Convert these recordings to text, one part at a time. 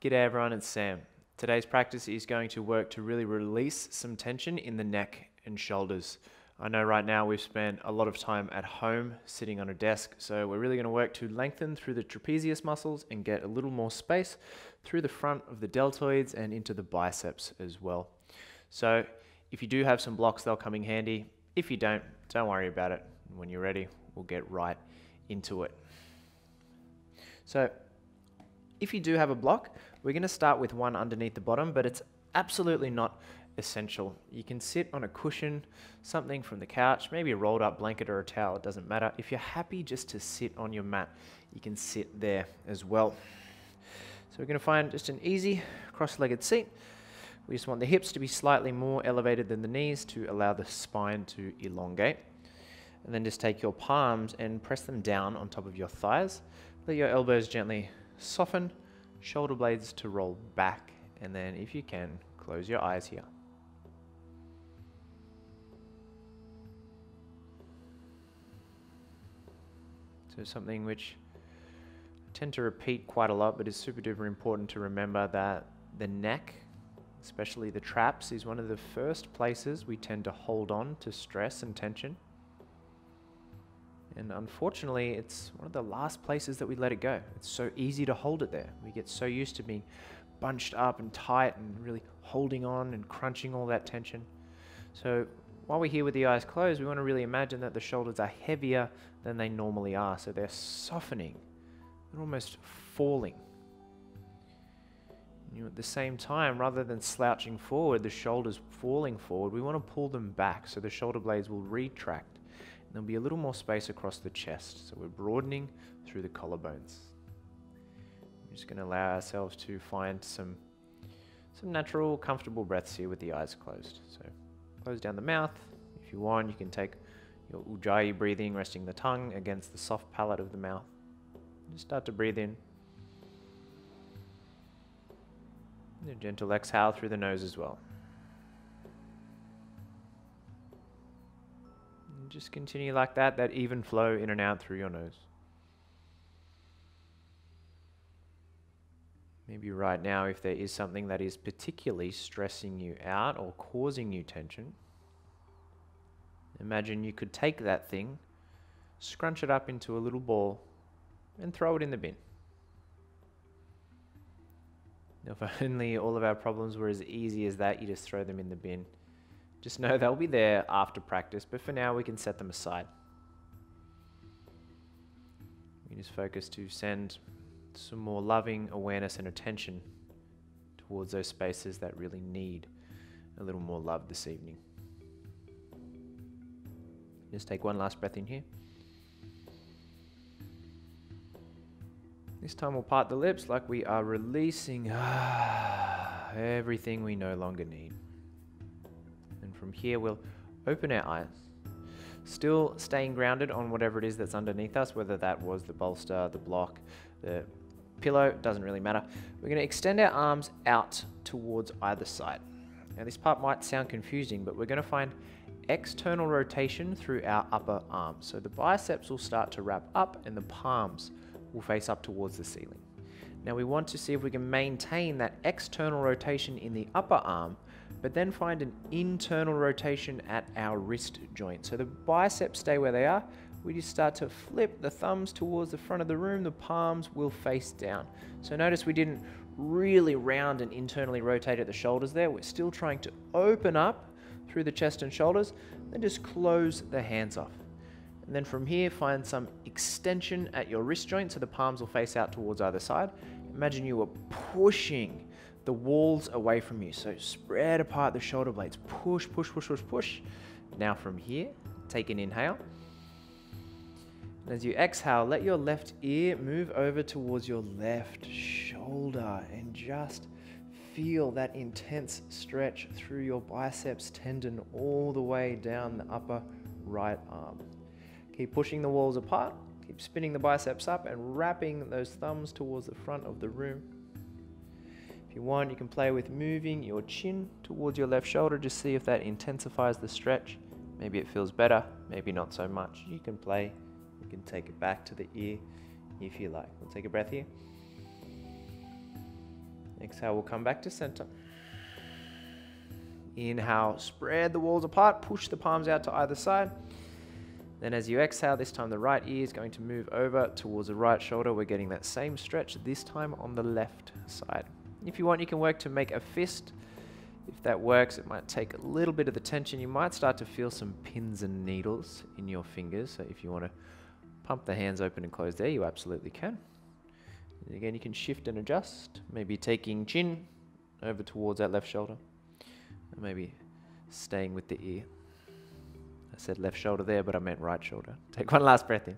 G'day everyone, it's Sam. Today's practice is going to work to really release some tension in the neck and shoulders. I know right now we've spent a lot of time at home sitting on a desk, so we're really going to work to lengthen through the trapezius muscles and get a little more space through the front of the deltoids and into the biceps as well. So if you do have some blocks, they'll come in handy. If you don't worry about it. When you're ready, we'll get right into it. So if you do have a block, we're going to start with one underneath the bottom, but it's absolutely not essential. You can sit on a cushion, something from the couch, maybe a rolled up blanket or a towel, it doesn't matter. If you're happy just to sit on your mat, you can sit there as well. So we're going to find just an easy cross-legged seat. We just want the hips to be slightly more elevated than the knees to allow the spine to elongate. And then just take your palms and press them down on top of your thighs. Let your elbows gently soften, shoulder blades to roll back, and then if you can, close your eyes here. So something which I tend to repeat quite a lot, but is super duper important to remember, that the neck, especially the traps, is one of the first places we tend to hold on to stress and tension. And unfortunately, it's one of the last places that we let it go. It's so easy to hold it there. We get so used to being bunched up and tight and really holding on and crunching all that tension. So while we're here with the eyes closed, we want to really imagine that the shoulders are heavier than they normally are. So they're softening. They're almost falling. And at the same time, rather than slouching forward, the shoulders falling forward, we want to pull them back so the shoulder blades will retract. There'll be a little more space across the chest, so we're broadening through the collarbones. We're just going to allow ourselves to find some natural, comfortable breaths here with the eyes closed. So close down the mouth. If you want, you can take your ujjayi breathing, resting the tongue against the soft palate of the mouth. Just start to breathe in. And a gentle exhale through the nose as well. Just continue like that even flow in and out through your nose. Maybe right now, if there is something that is particularly stressing you out or causing you tension, imagine you could take that thing, scrunch it up into a little ball, and throw it in the bin. Now, if only all of our problems were as easy as that, you just throw them in the bin. Just know they'll be there after practice, but for now we can set them aside. We just focus to send some more loving awareness and attention towards those spaces that really need a little more love this evening. Just take one last breath in here. This time we'll part the lips like we are releasing everything we no longer need. From here, we'll open our eyes, still staying grounded on whatever it is that's underneath us, whether that was the bolster, the block, the pillow, doesn't really matter. We're going to extend our arms out towards either side. Now, this part might sound confusing, but we're going to find external rotation through our upper arms. So the biceps will start to wrap up and the palms will face up towards the ceiling. Now, we want to see if we can maintain that external rotation in the upper arm, but then find an internal rotation at our wrist joint. So the biceps stay where they are. We just start to flip the thumbs towards the front of the room. The palms will face down. So notice we didn't really round and internally rotate at the shoulders there. We're still trying to open up through the chest and shoulders, then just close the hands off. And then from here, find some extension at your wrist joint so the palms will face out towards either side. Imagine you were pushing the walls away from you. So spread apart the shoulder blades. Push, push, push, push, push. Now from here, take an inhale. And as you exhale, let your left ear move over towards your left shoulder and just feel that intense stretch through your biceps tendon all the way down the upper right arm. Keep pushing the walls apart. Keep spinning the biceps up and wrapping those thumbs towards the front of the room. If you want, you can play with moving your chin towards your left shoulder. Just see if that intensifies the stretch. Maybe it feels better, maybe not so much. You can play. You can take it back to the ear if you like. We'll take a breath here. Exhale, we'll come back to center. Inhale, spread the walls apart, push the palms out to either side. Then as you exhale, this time the right ear is going to move over towards the right shoulder. We're getting that same stretch, this time on the left side. If you want, you can work to make a fist. If that works, it might take a little bit of the tension. You might start to feel some pins and needles in your fingers. So if you want to pump the hands open and close there, you absolutely can. And again, you can shift and adjust, maybe taking chin over towards that left shoulder, and maybe staying with the ear. I said left shoulder there, but I meant right shoulder. Take one last breath in.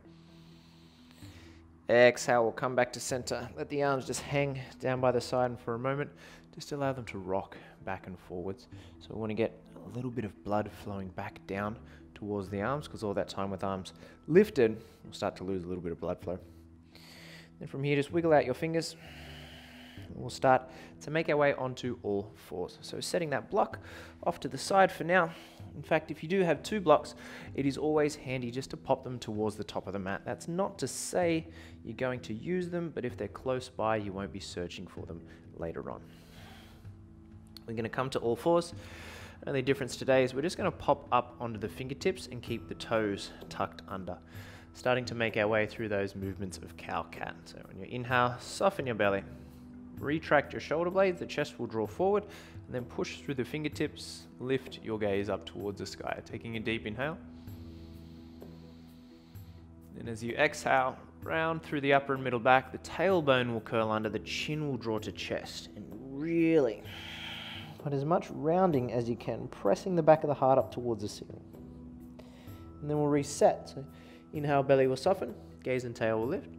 Exhale, we'll come back to center. Let the arms just hang down by the side, and for a moment, just allow them to rock back and forwards. So we want to get a little bit of blood flowing back down towards the arms, because all that time with arms lifted, we'll start to lose a little bit of blood flow. Then from here, just wiggle out your fingers. We'll start to make our way onto all fours. So setting that block off to the side for now. In fact, if you do have two blocks, it is always handy just to pop them towards the top of the mat. That's not to say you're going to use them, but if they're close by, you won't be searching for them later on. We're going to come to all fours. Only difference today is we're just going to pop up onto the fingertips and keep the toes tucked under. Starting to make our way through those movements of cow-cat. So on your inhale, soften your belly. Retract your shoulder blades, the chest will draw forward, and then push through the fingertips, lift your gaze up towards the sky. Taking a deep inhale. And as you exhale, round through the upper and middle back, the tailbone will curl under, the chin will draw to chest, and really put as much rounding as you can, pressing the back of the heart up towards the ceiling. And then we'll reset. So inhale, belly will soften, gaze and tail will lift.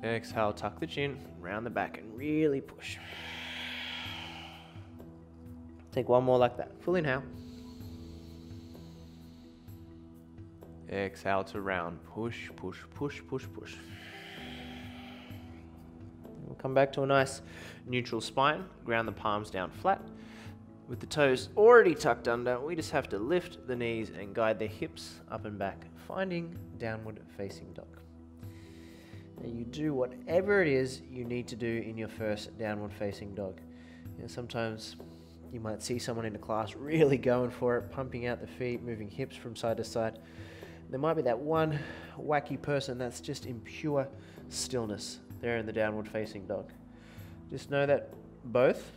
Exhale, tuck the chin, round the back, and really push. Take one more like that. Full inhale. Exhale to round. Push, push, push, push, push. We'll come back to a nice neutral spine. Ground the palms down flat. With the toes already tucked under, we just have to lift the knees and guide the hips up and back, finding downward facing dog. Now you do whatever it is you need to do in your first downward facing dog. You know, sometimes you might see someone in a class really going for it, pumping out the feet, moving hips from side to side. There might be that one wacky person that's just in pure stillness there in the downward facing dog. Just know that both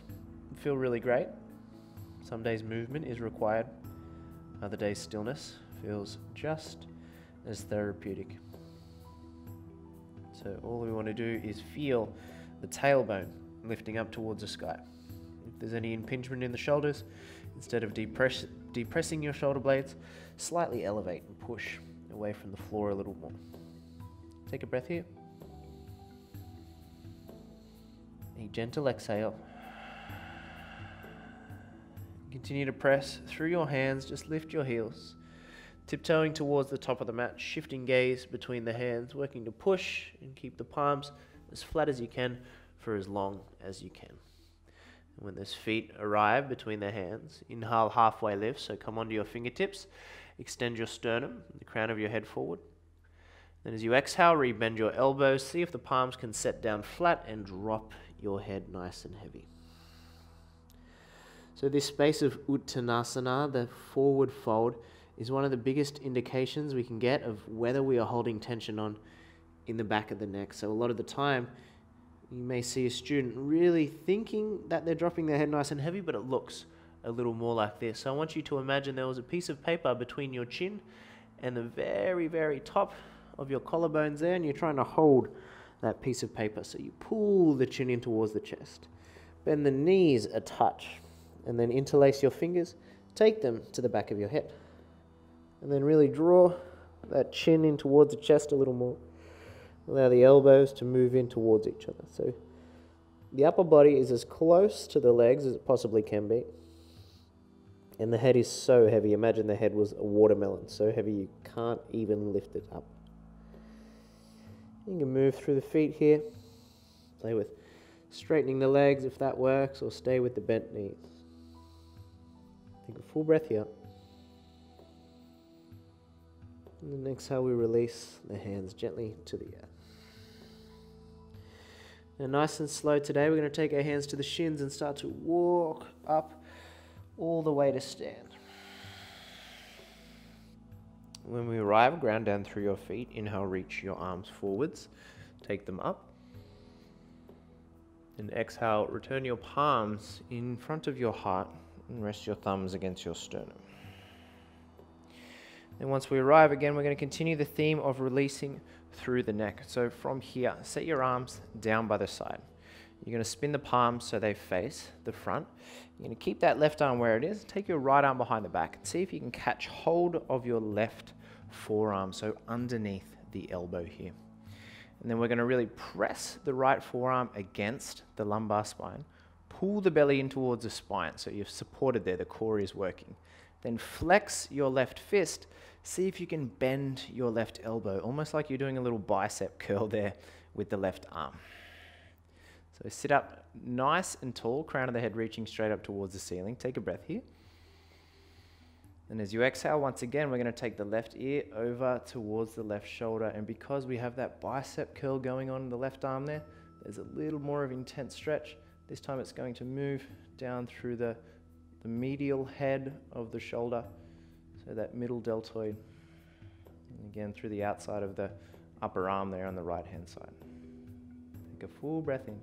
feel really great. Some days movement is required. Other days stillness feels just as therapeutic. So all we want to do is feel the tailbone lifting up towards the sky. If there's any impingement in the shoulders, instead of depressing your shoulder blades, slightly elevate and push away from the floor a little more. Take a breath here. A gentle exhale. Continue to press through your hands, just lift your heels. Tiptoeing towards the top of the mat, shifting gaze between the hands, working to push and keep the palms as flat as you can for as long as you can. And when those feet arrive between the hands, inhale halfway lift, so come onto your fingertips, extend your sternum, the crown of your head forward. Then as you exhale, rebend your elbows, see if the palms can set down flat and drop your head nice and heavy. So this space of Uttanasana, the forward fold, is one of the biggest indications we can get of whether we are holding tension on in the back of the neck. So a lot of the time, you may see a student really thinking that they're dropping their head nice and heavy, but it looks a little more like this. So I want you to imagine there was a piece of paper between your chin and the very, very top of your collarbones there, and you're trying to hold that piece of paper. So you pull the chin in towards the chest. Bend the knees a touch, and then interlace your fingers. Take them to the back of your head. And then really draw that chin in towards the chest a little more. Allow the elbows to move in towards each other. So the upper body is as close to the legs as it possibly can be. And the head is so heavy. Imagine the head was a watermelon, so heavy you can't even lift it up. You can move through the feet here. Play with straightening the legs if that works, or stay with the bent knees. Take a full breath here. And then exhale, we release the hands gently to the air. And nice and slow today, we're going to take our hands to the shins and start to walk up all the way to stand. When we arrive, ground down through your feet. Inhale, reach your arms forwards. Take them up. And exhale, return your palms in front of your heart and rest your thumbs against your sternum. And once we arrive again, we're going to continue the theme of releasing through the neck. So from here, set your arms down by the side. You're going to spin the palms so they face the front. You're going to keep that left arm where it is. Take your right arm behind the back and see if you can catch hold of your left forearm, so underneath the elbow here. And then we're going to really press the right forearm against the lumbar spine. Pull the belly in towards the spine so you've supported there, the core is working. Then flex your left fist. See if you can bend your left elbow, almost like you're doing a little bicep curl there with the left arm. So sit up nice and tall, crown of the head reaching straight up towards the ceiling. Take a breath here. And as you exhale, once again, we're going to take the left ear over towards the left shoulder. And because we have that bicep curl going on in the left arm there, there's a little more of intense stretch. This time it's going to move down through the medial head of the shoulder, so that middle deltoid. And again, through the outside of the upper arm there on the right-hand side. Take a full breath in.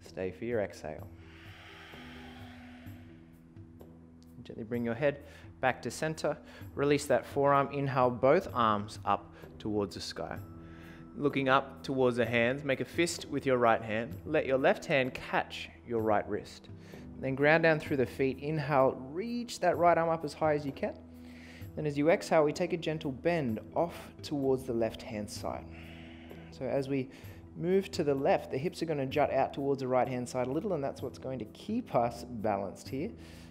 Stay for your exhale. Gently bring your head back to center. Release that forearm. Inhale both arms up towards the sky. Looking up towards the hands, make a fist with your right hand. Let your left hand catch your right wrist. Then ground down through the feet. Inhale, reach that right arm up as high as you can. Then as you exhale, we take a gentle bend off towards the left hand side. So as we move to the left, the hips are going to jut out towards the right hand side a little, and that's what's going to keep us balanced here.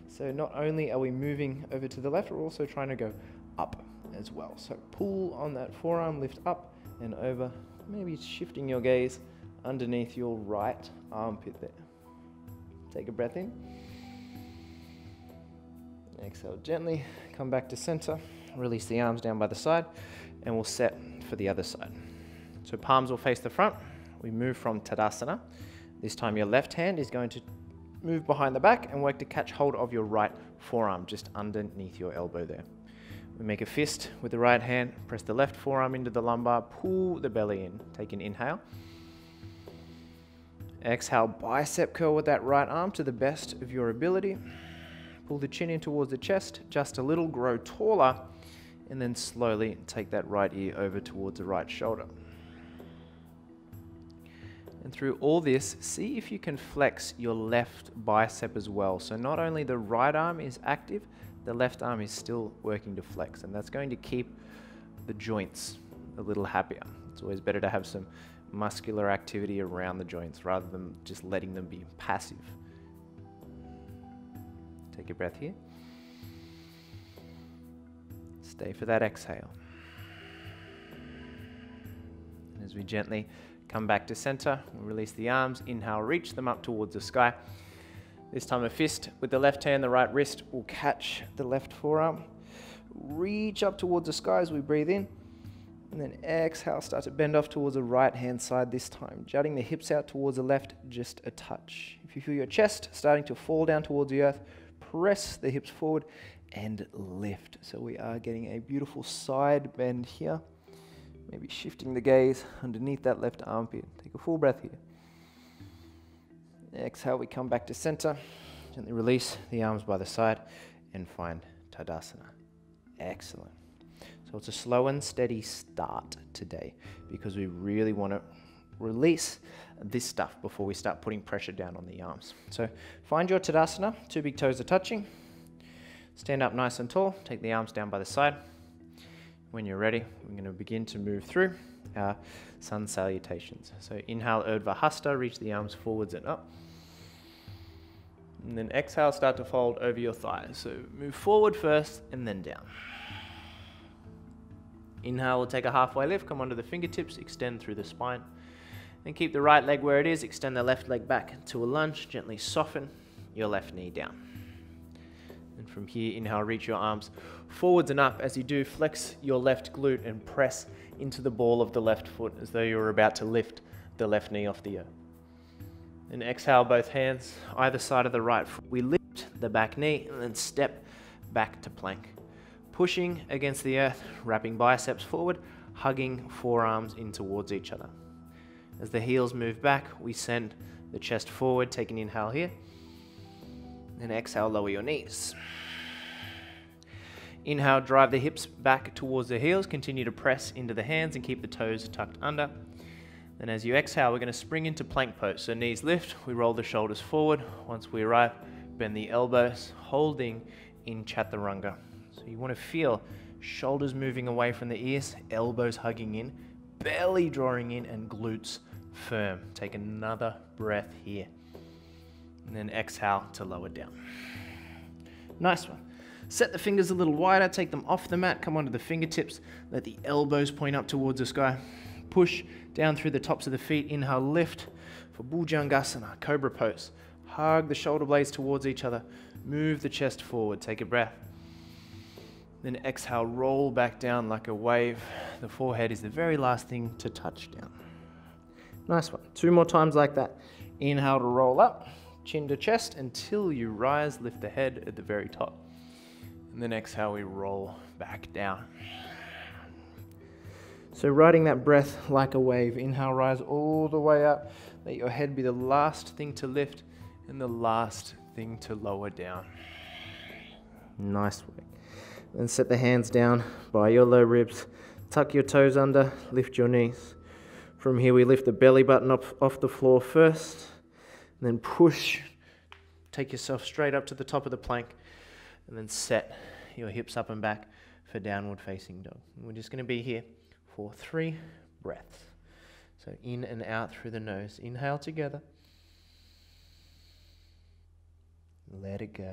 So not only are we moving over to the left, we're also trying to go up as well. So pull on that forearm, lift up and over, maybe shifting your gaze underneath your right armpit there. Take a breath in. Exhale gently, come back to center, release the arms down by the side, and we'll set for the other side. So palms will face the front. We move from Tadasana. This time your left hand is going to move behind the back and work to catch hold of your right forearm just underneath your elbow there. We make a fist with the right hand, press the left forearm into the lumbar, pull the belly in. Take an inhale. Exhale, bicep curl with that right arm to the best of your ability. Pull the chin in towards the chest, just a little, grow taller, and then slowly take that right ear over towards the right shoulder. And through all this, see if you can flex your left bicep as well. So not only the right arm is active, the left arm is still working to flex, and that's going to keep the joints a little happier. It's always better to have some muscular activity around the joints rather than just letting them be passive. Take a breath here. Stay for that exhale. And as we gently come back to center, we'll release the arms. Inhale, reach them up towards the sky. This time a fist with the left hand, the right wrist will catch the left forearm. Reach up towards the sky as we breathe in. And then exhale, start to bend off towards the right hand side this time, jutting the hips out towards the left just a touch. If you feel your chest starting to fall down towards the earth, press the hips forward and lift. So we are getting a beautiful side bend here. Maybe shifting the gaze underneath that left armpit. Take a full breath here. Exhale, we come back to center. Gently release the arms by the side and find Tadasana. Excellent. So it's a slow and steady start today because we really want to release this stuff before we start putting pressure down on the arms. So find your Tadasana, 2 big toes are touching. Stand up nice and tall, take the arms down by the side. When you're ready, we're going to begin to move through our sun salutations. So inhale, Urdhva Hasta, reach the arms forwards and up. And then exhale, start to fold over your thighs. So move forward first and then down. Inhale, we'll take a halfway lift, come onto the fingertips, extend through the spine. Then keep the right leg where it is, extend the left leg back to a lunge, gently soften your left knee down. And from here, inhale, reach your arms forwards and up. As you do, flex your left glute and press into the ball of the left foot as though you were about to lift the left knee off the earth. And exhale, both hands either side of the right foot. We lift the back knee and then step back to plank. Pushing against the earth, wrapping biceps forward, hugging forearms in towards each other. As the heels move back, we send the chest forward, take an inhale here. And exhale, lower your knees. Inhale, drive the hips back towards the heels. Continue to press into the hands and keep the toes tucked under. Then as you exhale, we're going to spring into plank pose. So knees lift, we roll the shoulders forward. Once we arrive, bend the elbows, holding in chaturanga. So you want to feel shoulders moving away from the ears, elbows hugging in, belly drawing in, and glutes firm. Take another breath here. And then exhale to lower down. Nice one. Set the fingers a little wider, take them off the mat, come onto the fingertips, let the elbows point up towards the sky. Push down through the tops of the feet, inhale, lift for Bhujangasana, cobra pose. Hug the shoulder blades towards each other, move the chest forward, take a breath. Then exhale, roll back down like a wave. The forehead is the very last thing to touch down. Nice one. 2 more times like that. Inhale to roll up, chin to chest until you rise, lift the head at the very top. And then exhale, we roll back down. So riding that breath like a wave. Inhale, rise all the way up. Let your head be the last thing to lift and the last thing to lower down. Nice work. Then set the hands down by your low ribs. Tuck your toes under, lift your knees. From here, we lift the belly button up off the floor first. And then push. Take yourself straight up to the top of the plank. And then set your hips up and back for downward facing dog. We're just going to be here for 3 breaths. So in and out through the nose. Inhale together. Let it go.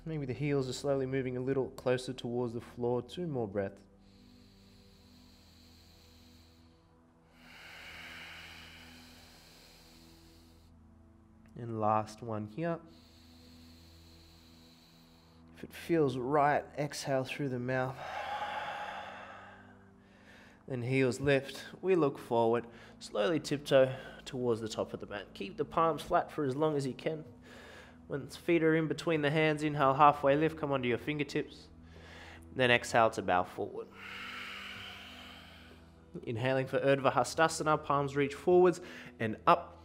Maybe the heels are slowly moving a little closer towards the floor. 2 more breaths. And last one here. If it feels right, exhale through the mouth. Then heels lift. We look forward. Slowly tiptoe towards the top of the mat. Keep the palms flat for as long as you can. When feet are in between the hands, inhale, halfway lift, come onto your fingertips. Then exhale to bow forward. Inhaling for Urdhva Hastasana, palms reach forwards and up.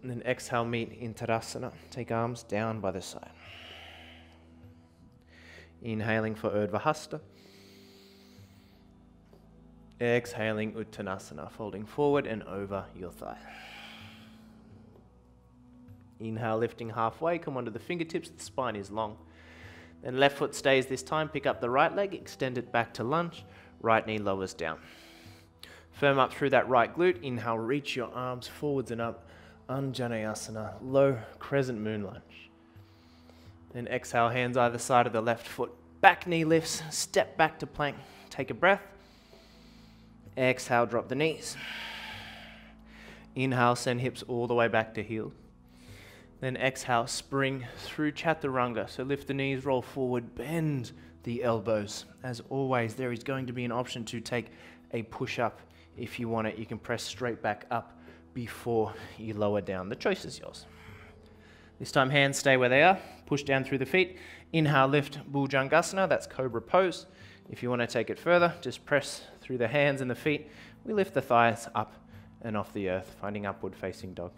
And then exhale, meet in Tadasana. Take arms down by the side. Inhaling for Urdhva Hasta. Exhaling Uttanasana, folding forward and over your thigh. Inhale, lifting halfway, come onto the fingertips, the spine is long. Then left foot stays this time, pick up the right leg, extend it back to lunge, right knee lowers down. Firm up through that right glute, inhale, reach your arms forwards and up, Anjaneyasana, low crescent moon lunge. Then exhale, hands either side of the left foot, back knee lifts, step back to plank, take a breath. Exhale, drop the knees. Inhale, send hips all the way back to heel. Then exhale, spring through chaturanga. So lift the knees, roll forward, bend the elbows. As always, there is going to be an option to take a push-up if you want it. You can press straight back up before you lower down. The choice is yours. This time, hands stay where they are. Push down through the feet. Inhale, lift Bhujangasana. That's cobra pose. If you want to take it further, just press through the hands and the feet. We lift the thighs up and off the earth, finding upward facing dog.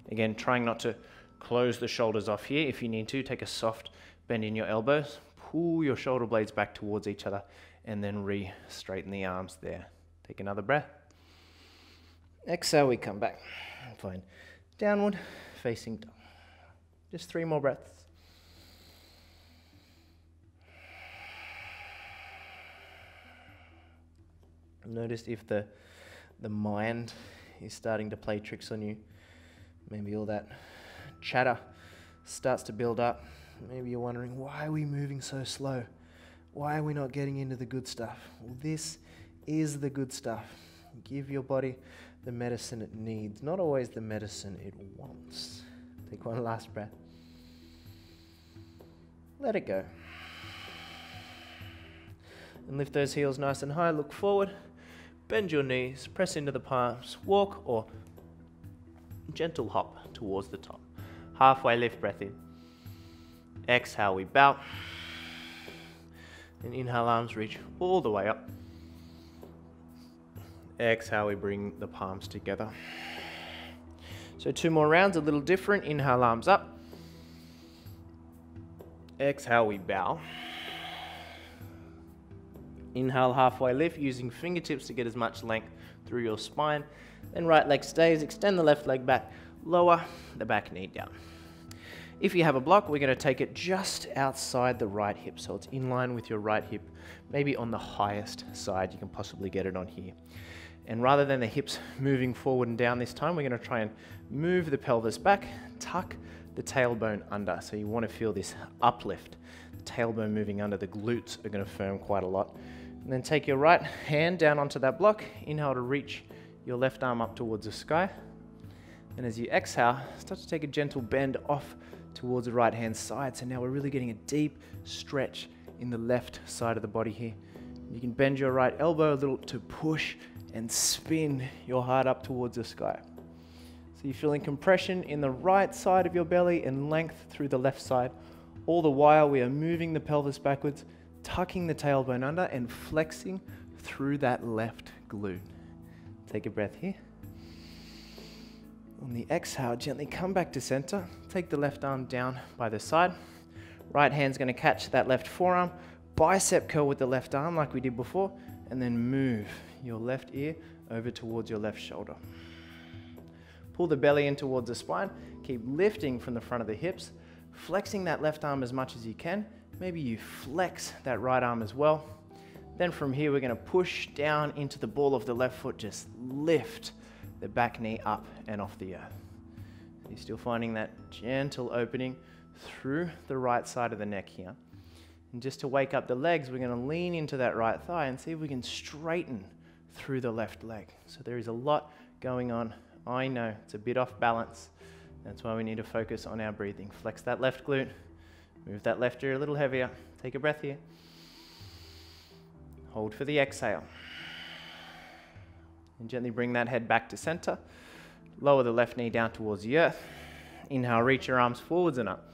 Again, trying not to close the shoulders off here. If you need to, take a soft bend in your elbows. Pull your shoulder blades back towards each other and then re-straighten the arms there. Take another breath. Exhale, we come back. Fine. Downward facing dog. Just 3 more breaths. Notice if the mind is starting to play tricks on you. Maybe all that chatter starts to build up. Maybe you're wondering, why are we moving so slow? Why are we not getting into the good stuff? Well, this is the good stuff. Give your body the medicine it needs, not always the medicine it wants. Take one last breath. Let it go. And lift those heels nice and high, look forward, bend your knees, press into the palms, walk or gentle hop towards the top. Halfway lift, breath in. Exhale, we bow. And inhale, arms reach all the way up. Exhale, we bring the palms together. So 2 more rounds, a little different. Inhale, arms up. Exhale, we bow. Inhale, halfway lift, using fingertips to get as much length through your spine. Then right leg stays, extend the left leg back, lower the back knee down. If you have a block, we're going to take it just outside the right hip, so it's in line with your right hip, maybe on the highest side. You can possibly get it on here. And rather than the hips moving forward and down this time, we're going to try and move the pelvis back, tuck the tailbone under. So you want to feel this uplift. The tailbone moving under, the glutes are going to firm quite a lot. And then take your right hand down onto that block. Inhale to reach your left arm up towards the sky. And as you exhale, start to take a gentle bend off towards the right hand side. So now we're really getting a deep stretch in the left side of the body here. You can bend your right elbow a little to push and spin your heart up towards the sky. So you're feeling compression in the right side of your belly and length through the left side. All the while we are moving the pelvis backwards, tucking the tailbone under and flexing through that left glute. Take a breath here. On the exhale, gently come back to center. Take the left arm down by the side. Right hand's going to catch that left forearm. Bicep curl with the left arm like we did before. And then move your left ear over towards your left shoulder. Pull the belly in towards the spine. Keep lifting from the front of the hips. Flexing that left arm as much as you can. Maybe you flex that right arm as well. Then from here, we're going to push down into the ball of the left foot. Just lift the back knee up and off the earth. You're still finding that gentle opening through the right side of the neck here. And just to wake up the legs, we're going to lean into that right thigh and see if we can straighten through the left leg. So there is a lot going on. I know it's a bit off balance. That's why we need to focus on our breathing. Flex that left glute. Move that left ear a little heavier. Take a breath here. Hold for the exhale. And gently bring that head back to center. Lower the left knee down towards the earth. Inhale, reach your arms forwards and up.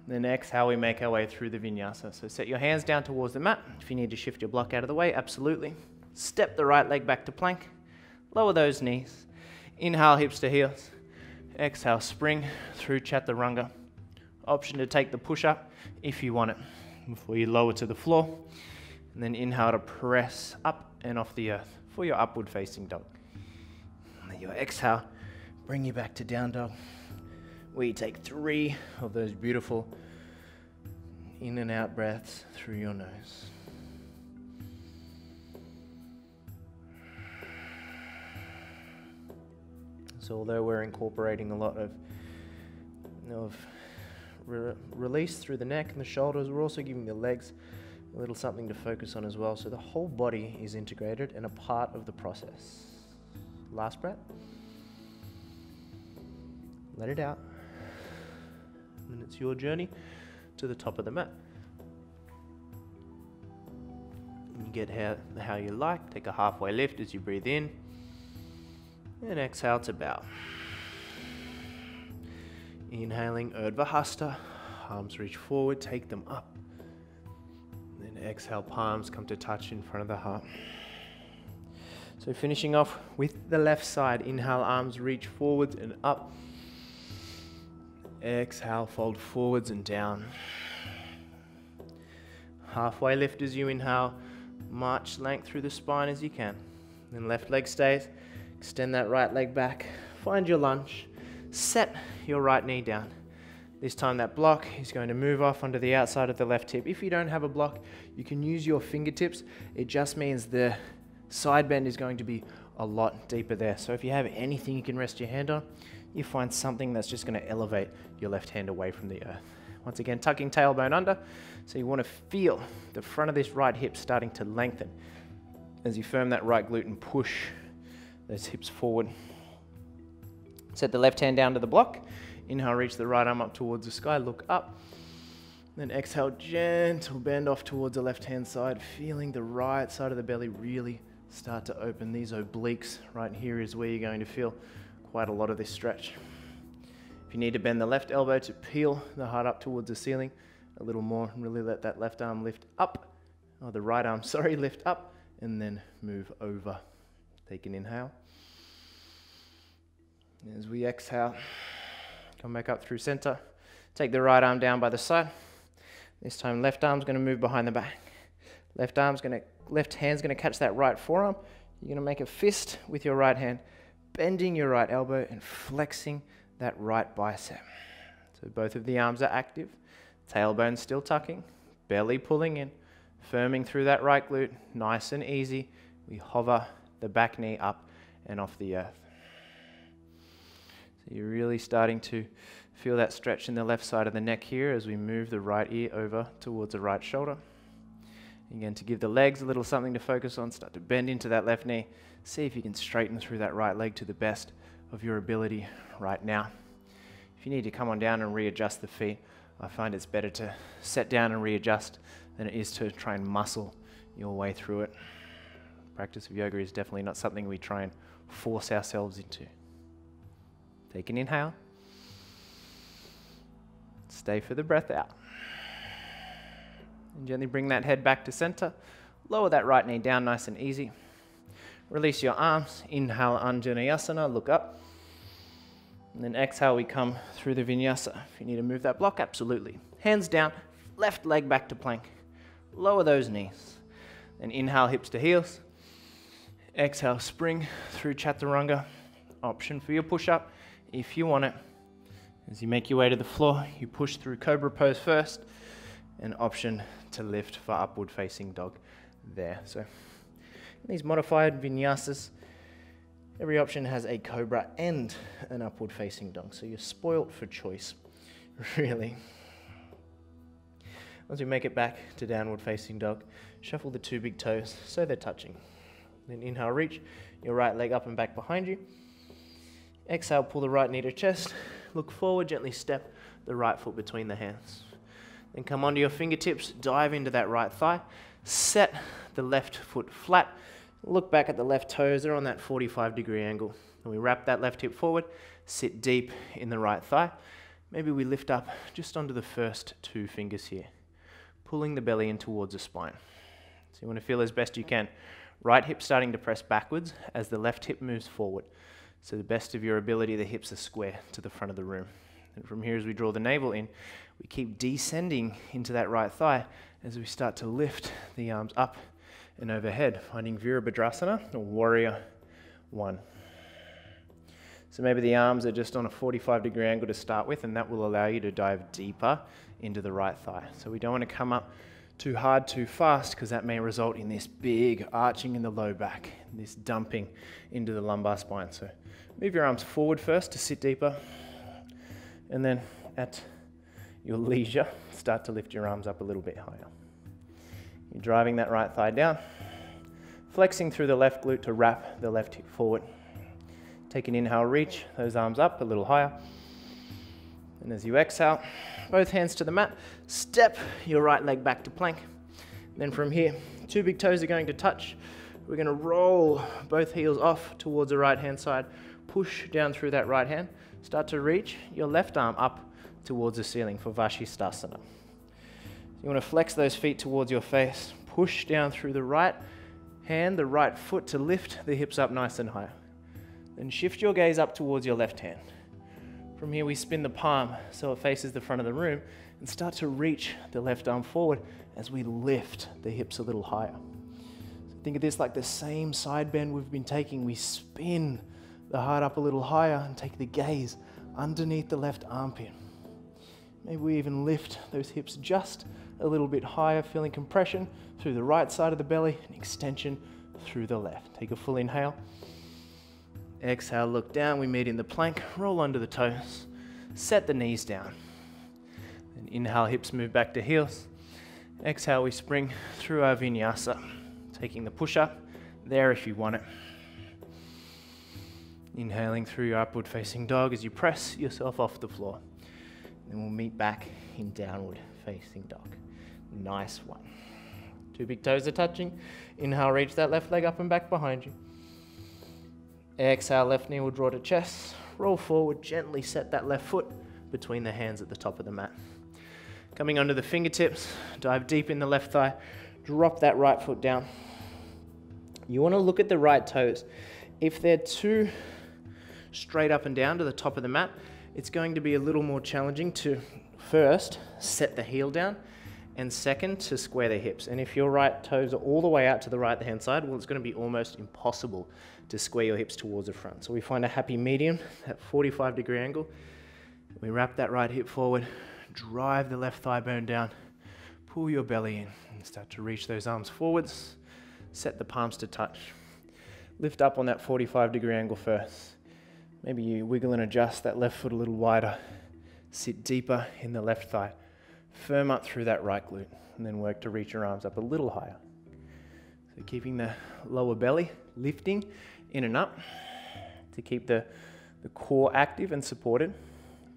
Then exhale, we make our way through the vinyasa. So set your hands down towards the mat. If you need to shift your block out of the way, absolutely. Step the right leg back to plank. Lower those knees. Inhale, hips to heels. Exhale, spring through chaturanga. Option to take the push-up if you want it before you lower to the floor. And then inhale to press up and off the earth for your upward facing dog. And then your exhale, bring you back to down dog, where you take 3 of those beautiful in and out breaths through your nose. So although we're incorporating a lot of release through the neck and the shoulders, we're also giving the legs a little something to focus on as well. So the whole body is integrated and a part of the process. Last breath. Let it out. And it's your journey to the top of the mat. You get how you like. Take a halfway lift as you breathe in. And exhale to bow. Inhaling Urdhva Hasta. Arms reach forward, take them up. Then exhale, palms come to touch in front of the heart. So finishing off with the left side. Inhale, arms reach forwards and up. Exhale, fold forwards and down. Halfway lift as you inhale. March length through the spine as you can. Then left leg stays. Extend that right leg back. Find your lunge. Set your right knee down. This time that block is going to move off onto the outside of the left hip. If you don't have a block, you can use your fingertips. It just means the side bend is going to be a lot deeper there. So if you have anything you can rest your hand on, you find something that's just going to elevate your left hand away from the earth. Once again, tucking tailbone under. So you want to feel the front of this right hip starting to lengthen as you firm that right glute and push those hips forward. Set the left hand down to the block. Inhale, reach the right arm up towards the sky. Look up. Then exhale, gentle bend off towards the left-hand side, feeling the right side of the belly really start to open. These obliques right here is where you're going to feel quite a lot of this stretch. If you need to bend the left elbow to peel the heart up towards the ceiling a little more, and really let that left arm lift up, or the right arm, sorry, lift up, and then move over. Take an inhale. As we exhale, come back up through center. Take the right arm down by the side. This time left arm's going to move behind the back. Left hand's going to catch that right forearm. You're going to make a fist with your right hand, bending your right elbow and flexing that right bicep. So both of the arms are active. Tailbone still tucking, belly pulling in, firming through that right glute, nice and easy. We hover the back knee up and off the earth. So you're really starting to feel that stretch in the left side of the neck here as we move the right ear over towards the right shoulder. Again, to give the legs a little something to focus on, start to bend into that left knee. See if you can straighten through that right leg to the best of your ability right now. If you need to come on down and readjust the feet, I find it's better to set down and readjust than it is to try and muscle your way through it. Practice of yoga is definitely not something we try and force ourselves into. Take an inhale. Stay for the breath out. And gently bring that head back to center. Lower that right knee down nice and easy. Release your arms. Inhale, Anjaneyasana, look up. And then exhale, we come through the vinyasa. If you need to move that block, absolutely. Hands down, left leg back to plank. Lower those knees. Then inhale, hips to heels. Exhale, spring through chaturanga. Option for your push-up if you want it. As you make your way to the floor, you push through cobra pose first. An option to lift for upward facing dog there. So these modified vinyasas, every option has a cobra and an upward facing dog. So you're spoilt for choice, really. Once we make it back to downward facing dog, shuffle the two big toes so they're touching. Then inhale, reach your right leg up and back behind you. Exhale, pull the right knee to chest. Look forward, gently step the right foot between the hands. Then come onto your fingertips, dive into that right thigh. Set the left foot flat. Look back at the left toes, they're on that 45-degree angle. And we wrap that left hip forward, sit deep in the right thigh. Maybe we lift up just onto the first two fingers here, pulling the belly in towards the spine. So you want to feel as best you can. Right hip starting to press backwards as the left hip moves forward. So the best of your ability, the hips are square to the front of the room. And from here, as we draw the navel in, we keep descending into that right thigh as we start to lift the arms up and overhead, finding Virabhadrasana, or Warrior One. So maybe the arms are just on a 45-degree angle to start with, and that will allow you to dive deeper into the right thigh. So we don't want to come up too hard, too fast, because that may result in this big arching in the low back, this dumping into the lumbar spine. So move your arms forward first to sit deeper, and then at your leisure, start to lift your arms up a little bit higher. You're driving that right thigh down, flexing through the left glute to wrap the left hip forward. Take an inhale, reach those arms up a little higher. And as you exhale, both hands to the mat, step your right leg back to plank. Then from here, two big toes are going to touch. We're going to roll both heels off towards the right-hand side, push down through that right hand, start to reach your left arm up towards the ceiling for Vashisthasana. You want to flex those feet towards your face, push down through the right hand, the right foot to lift the hips up nice and high. Then shift your gaze up towards your left hand. From here we spin the palm so it faces the front of the room and start to reach the left arm forward as we lift the hips a little higher. So think of this like the same side bend we've been taking. We spin the heart up a little higher and take the gaze underneath the left armpit. Maybe we even lift those hips just a little bit higher, feeling compression through the right side of the belly and extension through the left. Take a full inhale. Exhale, look down. We meet in the plank. Roll under the toes. Set the knees down. Then inhale, hips move back to heels. Exhale, we spring through our vinyasa. Taking the push-up there if you want it. Inhaling through your upward facing dog as you press yourself off the floor. Then we'll meet back in downward facing dog. Nice one. 2 big toes are touching. Inhale, reach that left leg up and back behind you. Exhale, left knee will draw to chest. Roll forward, gently set that left foot between the hands at the top of the mat. Coming onto the fingertips, dive deep in the left thigh, drop that right foot down. You want to look at the right toes. If they're too straight up and down to the top of the mat, it's going to be a little more challenging to first set the heel down and second to square the hips. And if your right toes are all the way out to the right hand side, well, it's going to be almost impossible to square your hips towards the front. So we find a happy medium, that 45-degree angle. We wrap that right hip forward, drive the left thigh bone down, pull your belly in and start to reach those arms forwards, set the palms to touch. Lift up on that 45-degree angle first. Maybe you wiggle and adjust that left foot a little wider. Sit deeper in the left thigh. Firm up through that right glute and then work to reach your arms up a little higher. So keeping the lower belly lifting in and up to keep the core active and supported.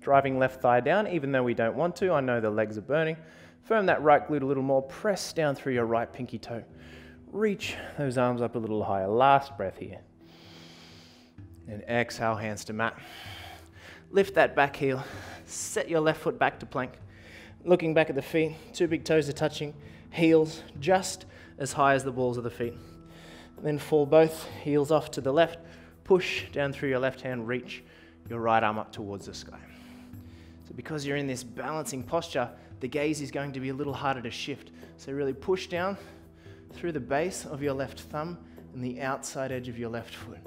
Driving left thigh down even though we don't want to. I know the legs are burning. Firm that right glute a little more. Press down through your right pinky toe. Reach those arms up a little higher. Last breath here. And exhale, hands to mat. Lift that back heel. Set your left foot back to plank. Looking back at the feet, 2 big toes are touching. Heels just as high as the balls of the feet. Then fall both heels off to the left. Push down through your left hand. Reach your right arm up towards the sky. So because you're in this balancing posture, the gaze is going to be a little harder to shift. So really push down through the base of your left thumb and the outside edge of your left foot.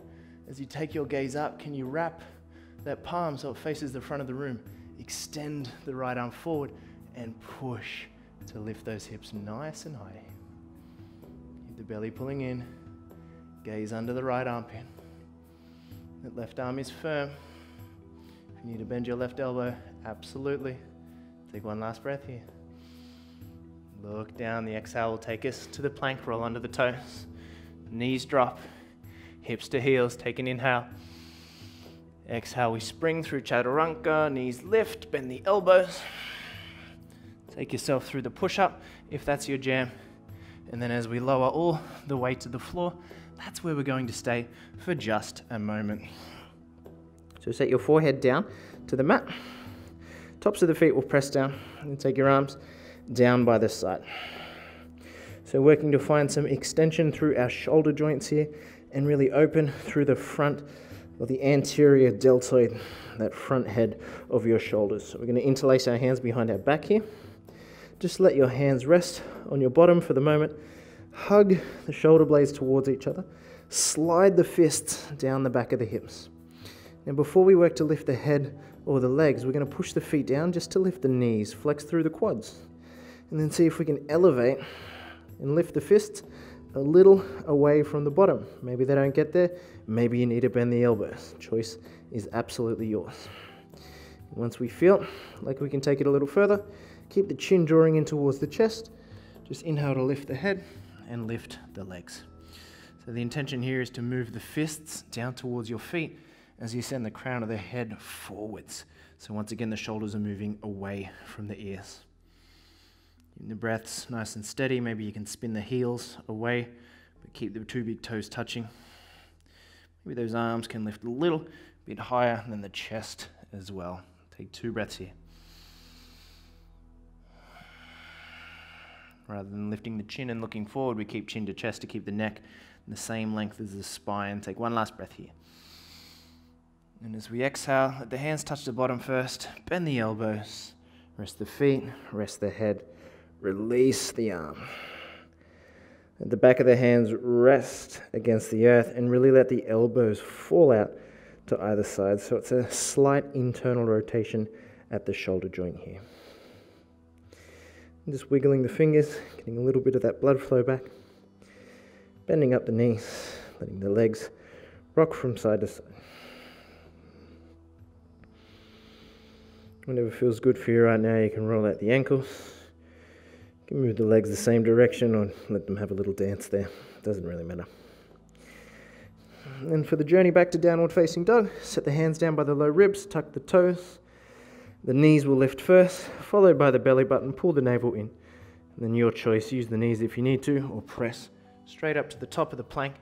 As you take your gaze up, can you wrap that palm so it faces the front of the room? Extend the right arm forward and push to lift those hips nice and high. Keep the belly pulling in. Gaze under the right armpit. That left arm is firm. If you need to bend your left elbow, absolutely. Take one last breath here. Look down. The exhale will take us to the plank. Roll under the toes. Knees drop. Hips to heels. Take an inhale. Exhale, we spring through chaturanga. Knees lift. Bend the elbows. Take yourself through the push-up if that's your jam. And then as we lower all the way to the floor, that's where we're going to stay for just a moment. So set your forehead down to the mat. Tops of the feet will press down. And take your arms down by the side. So working to find some extension through our shoulder joints here and really open through the front or the anterior deltoid, that front head of your shoulders. So we're going to interlace our hands behind our back here. Just let your hands rest on your bottom for the moment. Hug the shoulder blades towards each other. Slide the fists down the back of the hips. Now before we work to lift the head or the legs, we're going to push the feet down just to lift the knees, flex through the quads. And then see if we can elevate and lift the fists a little away from the bottom. Maybe they don't get there. Maybe you need to bend the elbows. Choice is absolutely yours. Once we feel like we can take it a little further, keep the chin drawing in towards the chest. Just inhale to lift the head and lift the legs. So the intention here is to move the fists down towards your feet as you send the crown of the head forwards. So once again, the shoulders are moving away from the ears. Keep the breaths nice and steady. Maybe you can spin the heels away, but keep the 2 big toes touching. Maybe those arms can lift a little bit higher than the chest as well. Take 2 breaths here. Rather than lifting the chin and looking forward, we keep chin to chest to keep the neck the same length as the spine. Take 1 last breath here. And as we exhale, let the hands touch the bottom first. Bend the elbows. Rest the feet. Rest the head. Release the arm. At the back of the hands, rest against the earth and really let the elbows fall out to either side. So it's a slight internal rotation at the shoulder joint here. And just wiggling the fingers, getting a little bit of that blood flow back. Bending up the knees, letting the legs rock from side to side. Whenever feels good for you right now, you can roll out the ankles. You can move the legs the same direction or let them have a little dance there. Doesn't really matter. And for the journey back to downward facing dog, set the hands down by the low ribs, tuck the toes. The knees will lift first, followed by the belly button. Pull the navel in. And then your choice, use the knees if you need to, or press straight up to the top of the plank.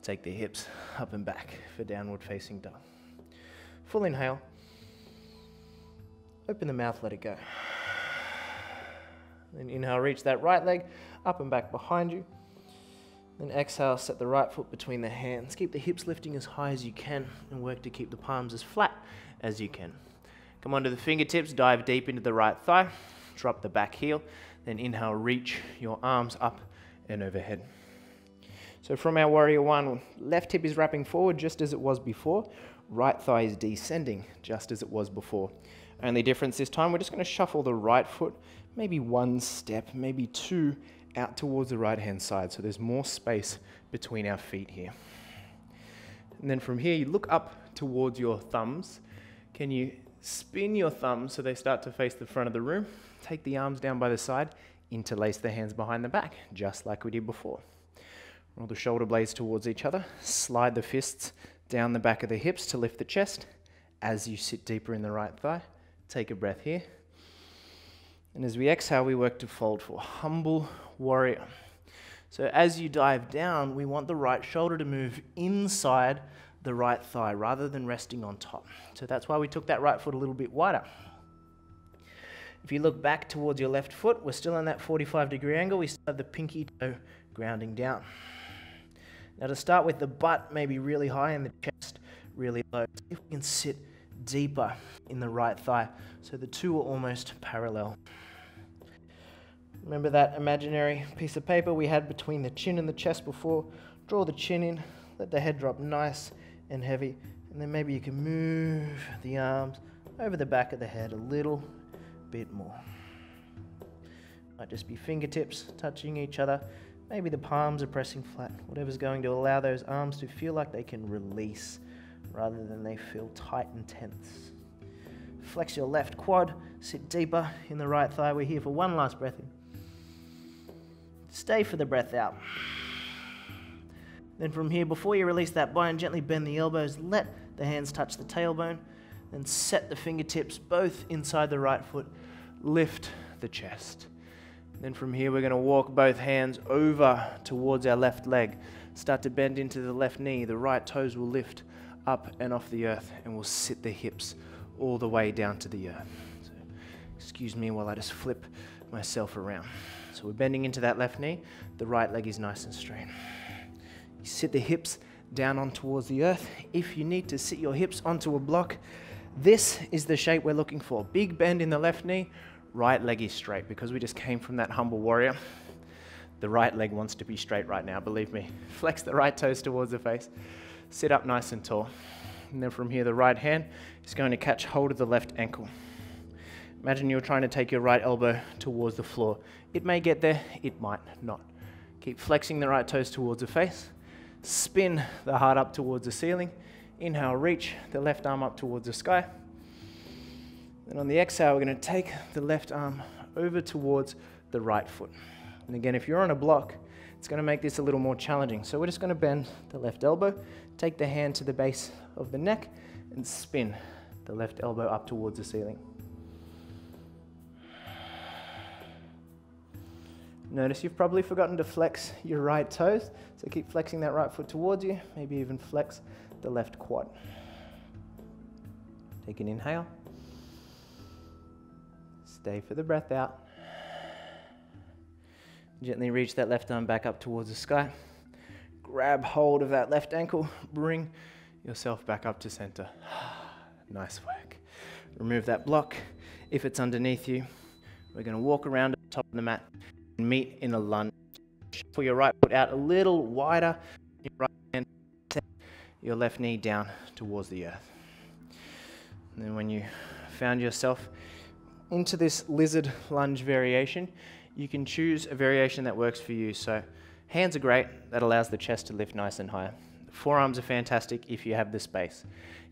Take the hips up and back for downward facing dog. Full inhale. Open the mouth, let it go. Then inhale, reach that right leg up and back behind you. Then exhale, set the right foot between the hands. Keep the hips lifting as high as you can and work to keep the palms as flat as you can. Come onto the fingertips, dive deep into the right thigh, drop the back heel, then inhale, reach your arms up and overhead. So from our warrior one, left hip is wrapping forward just as it was before, right thigh is descending just as it was before. Only difference this time, we're just going to shuffle the right foot, maybe one step, maybe two, out towards the right hand side, so there's more space between our feet here. And then from here, you look up towards your thumbs. Can you spin your thumbs so they start to face the front of the room? Take the arms down by the side, interlace the hands behind the back, just like we did before. Roll the shoulder blades towards each other, slide the fists down the back of the hips to lift the chest. As you sit deeper in the right thigh, take a breath here. And as we exhale, we work to fold for humble warrior. So as you dive down, we want the right shoulder to move inside the right thigh rather than resting on top. So that's why we took that right foot a little bit wider. If you look back towards your left foot, we're still on that 45-degree angle. We still have the pinky toe grounding down. Now to start with, the butt may be really high and the chest really low. See if we can sit deeper in the right thigh so the two are almost parallel. Remember that imaginary piece of paper we had between the chin and the chest before? Draw the chin in, let the head drop nice and heavy, and then maybe you can move the arms over the back of the head a little bit more. Might just be fingertips touching each other. Maybe the palms are pressing flat. Whatever's going to allow those arms to feel like they can release rather than they feel tight and tense. Flex your left quad, sit deeper in the right thigh. We're here for one last breath in. Stay for the breath out. Then from here, before you release that bind, gently bend the elbows, let the hands touch the tailbone, then set the fingertips both inside the right foot, lift the chest. Then from here, we're going to walk both hands over towards our left leg. Start to bend into the left knee. The right toes will lift up and off the earth, and we'll sit the hips all the way down to the earth. So, excuse me while I just flip myself around. So we're bending into that left knee. The right leg is nice and straight. You sit the hips down on towards the earth. If you need to sit your hips onto a block, this is the shape we're looking for. Big bend in the left knee, right leg is straight. Because we just came from that humble warrior, the right leg wants to be straight right now, believe me. Flex the right toes towards the face. Sit up nice and tall. And then from here, the right hand is going to catch hold of the left ankle. Imagine you're trying to take your right elbow towards the floor. It may get there, it might not. Keep flexing the right toes towards the face. Spin the heart up towards the ceiling. Inhale, reach the left arm up towards the sky. Then on the exhale, we're going to take the left arm over towards the right foot. And again, if you're on a block, it's going to make this a little more challenging. So we're just going to bend the left elbow, take the hand to the base of the neck, and spin the left elbow up towards the ceiling. Notice you've probably forgotten to flex your right toes, so keep flexing that right foot towards you, maybe even flex the left quad. Take an inhale. Stay for the breath out. Gently reach that left arm back up towards the sky. Grab hold of that left ankle, bring yourself back up to center. Nice work. Remove that block. If it's underneath you, we're going to walk around to the top of the mat and meet in a lunge. Pull your right foot out a little wider. Your right hand, your left knee down towards the earth. And then when you found yourself into this lizard lunge variation, you can choose a variation that works for you. So hands are great. That allows the chest to lift nice and high. Forearms are fantastic if you have the space.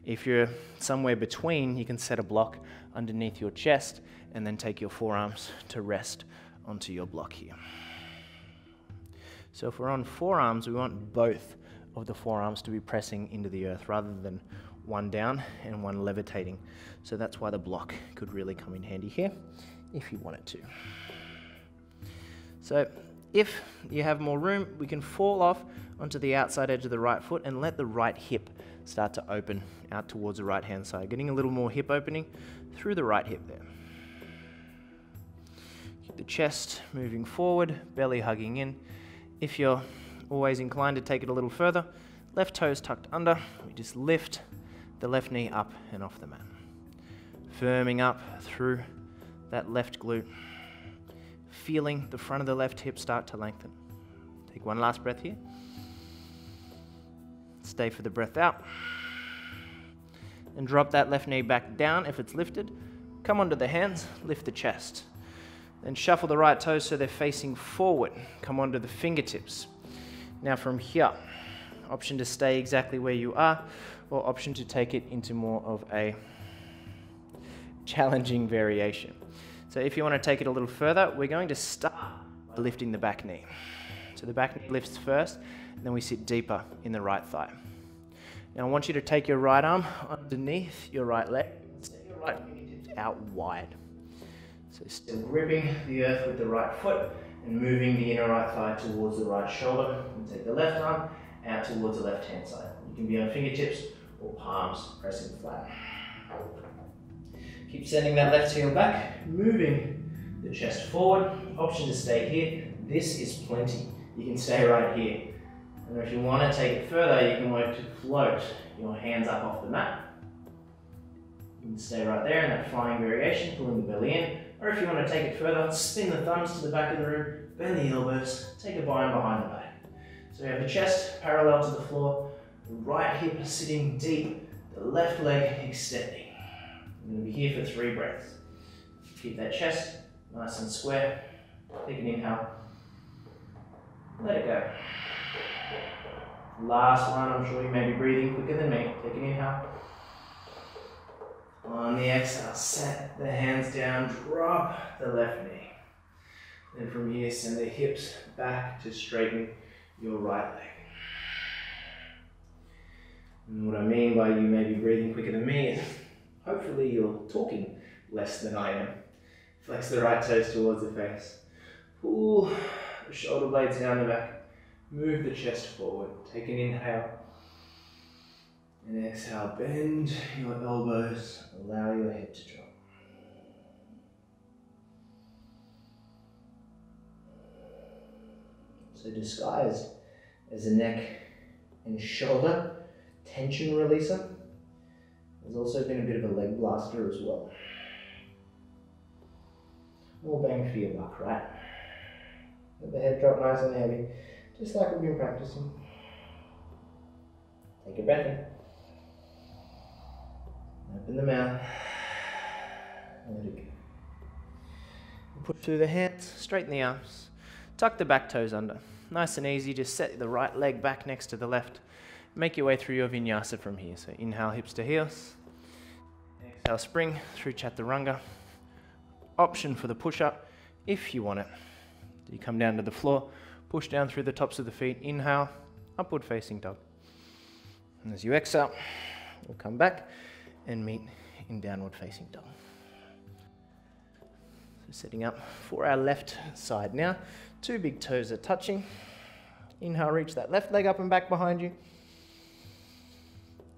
If you're somewhere between, you can set a block underneath your chest and then take your forearms to rest onto your block here. So if we're on forearms, we want both of the forearms to be pressing into the earth rather than one down and one levitating. So that's why the block could really come in handy here if you wanted to. So if you have more room, we can fall off onto the outside edge of the right foot and let the right hip start to open out towards the right hand side, getting a little more hip opening through the right hip there. Keep the chest moving forward, belly hugging in. If you're always inclined to take it a little further, left toes tucked under, we just lift the left knee up and off the mat. Firming up through that left glute, feeling the front of the left hip start to lengthen. Take one last breath here. Stay for the breath out. And drop that left knee back down if it's lifted. Come onto the hands, lift the chest. Then shuffle the right toes so they're facing forward. Come onto the fingertips. Now from here, option to stay exactly where you are, or option to take it into more of a challenging variation. So if you want to take it a little further, we're going to start by lifting the back knee. So the back knee lifts first, and then we sit deeper in the right thigh. Now I want you to take your right arm underneath your right leg, set your right fingertips out wide. So still gripping the earth with the right foot and moving the inner right thigh towards the right shoulder. And take the left arm out towards the left hand side. You can be on fingertips or palms pressing flat. Keep sending that left heel back, moving the chest forward. Option to stay here. This is plenty. You can stay right here. And if you want to take it further, you can work to float your hands up off the mat. You can stay right there in that flying variation, pulling the belly in. Or if you want to take it further, spin the thumbs to the back of the room, bend the elbows, take a bind behind the back. So you have the chest parallel to the floor, the right hip sitting deep, the left leg extending. We're going to be here for 3 breaths. Keep that chest nice and square. Take an inhale. Let it go. Last one, I'm sure you may be breathing quicker than me. Take an inhale. On the exhale, set the hands down, drop the left knee. Then from here, send the hips back to straighten your right leg. And what I mean by you may be breathing quicker than me is hopefully you're talking less than I am. Flex the right toes towards the face. Pull the shoulder blades down the back. Move the chest forward. Take an inhale. And exhale, bend your elbows. Allow your head to drop. So disguised as a neck and shoulder tension releaser, there's also been a bit of a leg blaster as well. More bang for your buck, right? Let the head drop nice and heavy, just like we've been practicing. Take a breath in. Open the mouth. And let it go. Put through the hands, straighten the arms. Tuck the back toes under. Nice and easy, just set the right leg back next to the left. Make your way through your vinyasa from here. So inhale, hips to heels. Exhale, spring through chaturanga. Option for the push-up, if you want it. You come down to the floor, push down through the tops of the feet. Inhale, upward facing dog. And as you exhale, we'll come back and meet in downward facing dog. So setting up for our left side now. 2 big toes are touching. Inhale, reach that left leg up and back behind you.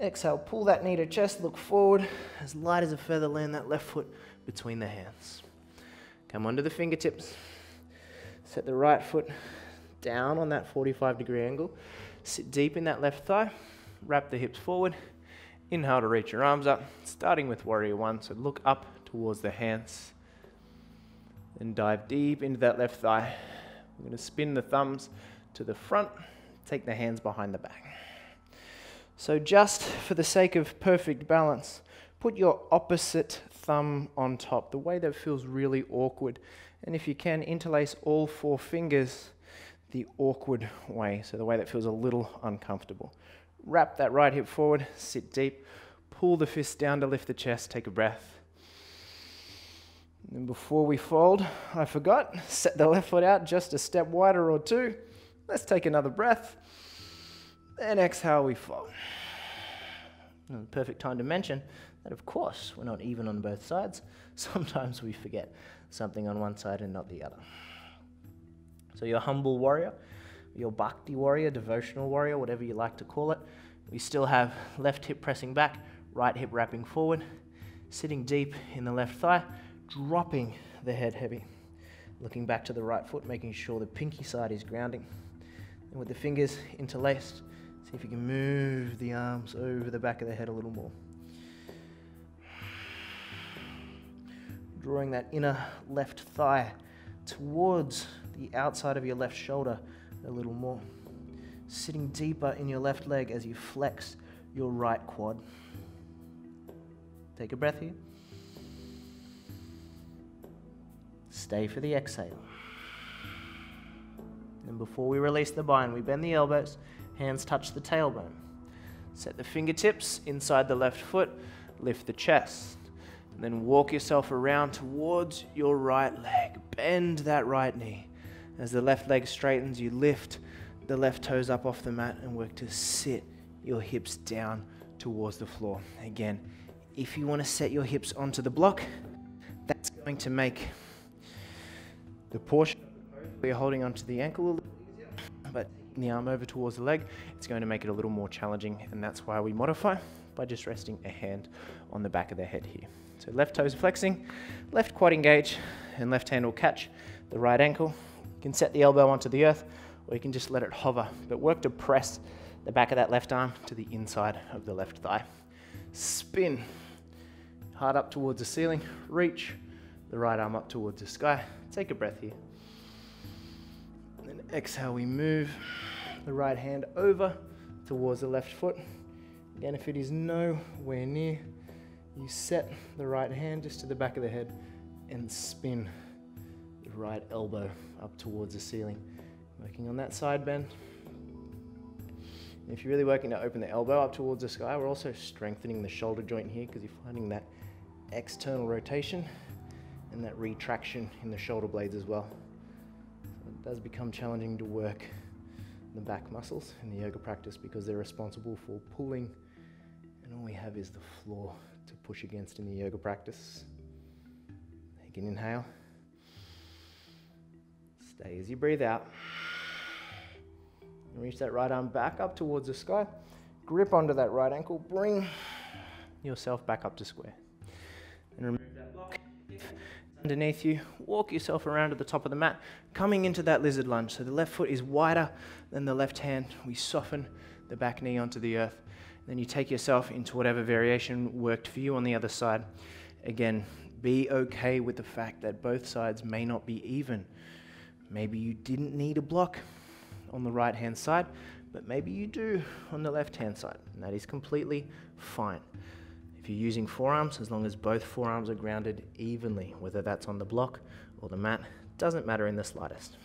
Exhale, pull that knee to chest, look forward. As light as a feather, land that left foot between the hands. Come onto the fingertips. Set the right foot down on that 45-degree angle. Sit deep in that left thigh. Wrap the hips forward. Inhale to reach your arms up, starting with warrior 1. So look up towards the hands. Then dive deep into that left thigh. We're going to spin the thumbs to the front. Take the hands behind the back. So just for the sake of perfect balance, put your opposite thumb on top, the way that feels really awkward. And if you can, interlace all 4 fingers the awkward way, so the way that feels a little uncomfortable. Wrap that right hip forward, sit deep, pull the fists down to lift the chest, take a breath. And before we fold, I forgot, set the left foot out just a step wider or 2. Let's take another breath. Then exhale, we fold. And the perfect time to mention that, of course, we're not even on both sides. Sometimes we forget something on one side and not the other. So your humble warrior, your bhakti warrior, devotional warrior, whatever you like to call it, we still have left hip pressing back, right hip wrapping forward, sitting deep in the left thigh, dropping the head heavy. Looking back to the right foot, making sure the pinky side is grounding. And with the fingers interlaced, see if you can move the arms over the back of the head a little more. Drawing that inner left thigh towards the outside of your left shoulder a little more. Sitting deeper in your left leg as you flex your right quad. Take a breath here. Stay for the exhale. And before we release the bind, we bend the elbows, hands touch the tailbone. Set the fingertips inside the left foot, lift the chest. And then walk yourself around towards your right leg. Bend that right knee. As the left leg straightens, you lift the left toes up off the mat and work to sit your hips down towards the floor. Again, if you want to set your hips onto the block, that's going to make the portion where you're holding onto the ankle a little easier, but taking the arm over towards the leg, it's going to make it a little more challenging, and that's why we modify by just resting a hand on the back of the head here. So left toes flexing, left quad engage, and left hand will catch the right ankle. You can set the elbow onto the earth, or you can just let it hover, but work to press the back of that left arm to the inside of the left thigh. Spin, heart up towards the ceiling, reach the right arm up towards the sky. Take a breath here. And then exhale, we move the right hand over towards the left foot. Again, if it is nowhere near, you set the right hand just to the back of the head and spin the right elbow up towards the ceiling. Working on that side bend. And if you're really working to open the elbow up towards the sky, we're also strengthening the shoulder joint here because you're finding that external rotation and that retraction in the shoulder blades as well. So it does become challenging to work the back muscles in the yoga practice because they're responsible for pulling, and all we have is the floor to push against in the yoga practice. Take an inhale. Stay as you breathe out. And reach that right arm back up towards the sky. Grip onto that right ankle. Bring yourself back up to square. And remove that block underneath you. Walk yourself around to the top of the mat, coming into that lizard lunge. So the left foot is wider than the left hand. We soften the back knee onto the earth. Then you take yourself into whatever variation worked for you on the other side. Again, be okay with the fact that both sides may not be even. Maybe you didn't need a block on the right hand side, but maybe you do on the left hand side, and that is completely fine. If you're using forearms, as long as both forearms are grounded evenly, whether that's on the block or the mat, doesn't matter in the slightest.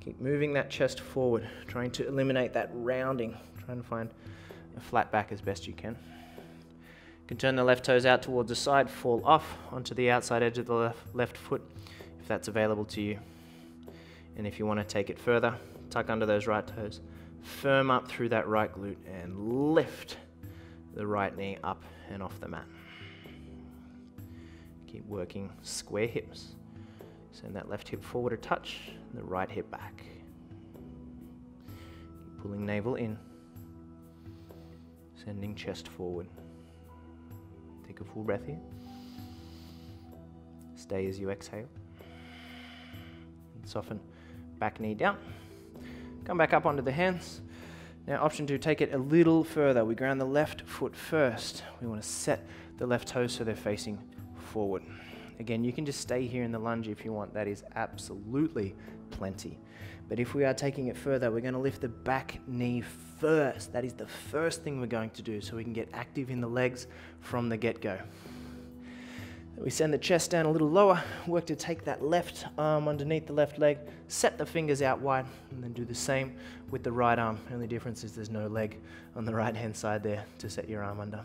Keep moving that chest forward, trying to eliminate that rounding, trying to find a flat back as best you can. You can turn the left toes out towards the side, fall off onto the outside edge of the left foot, if that's available to you. And if you want to take it further, tuck under those right toes, firm up through that right glute, and lift the right knee up and off the mat. Keep working square hips. Send that left hip forward a touch, and the right hip back. Keep pulling navel in, sending chest forward. Take a full breath here. Stay as you exhale. And soften back knee down. Come back up onto the hands. Now option 2, take it a little further. We ground the left foot first. We want to set the left toes so they're facing forward. Again, you can just stay here in the lunge if you want. That is absolutely plenty. But if we are taking it further, we're going to lift the back knee first. That is the first thing we're going to do so we can get active in the legs from the get-go. We send the chest down a little lower, work to take that left arm underneath the left leg, set the fingers out wide, and then do the same with the right arm. The only difference is there's no leg on the right-hand side there to set your arm under.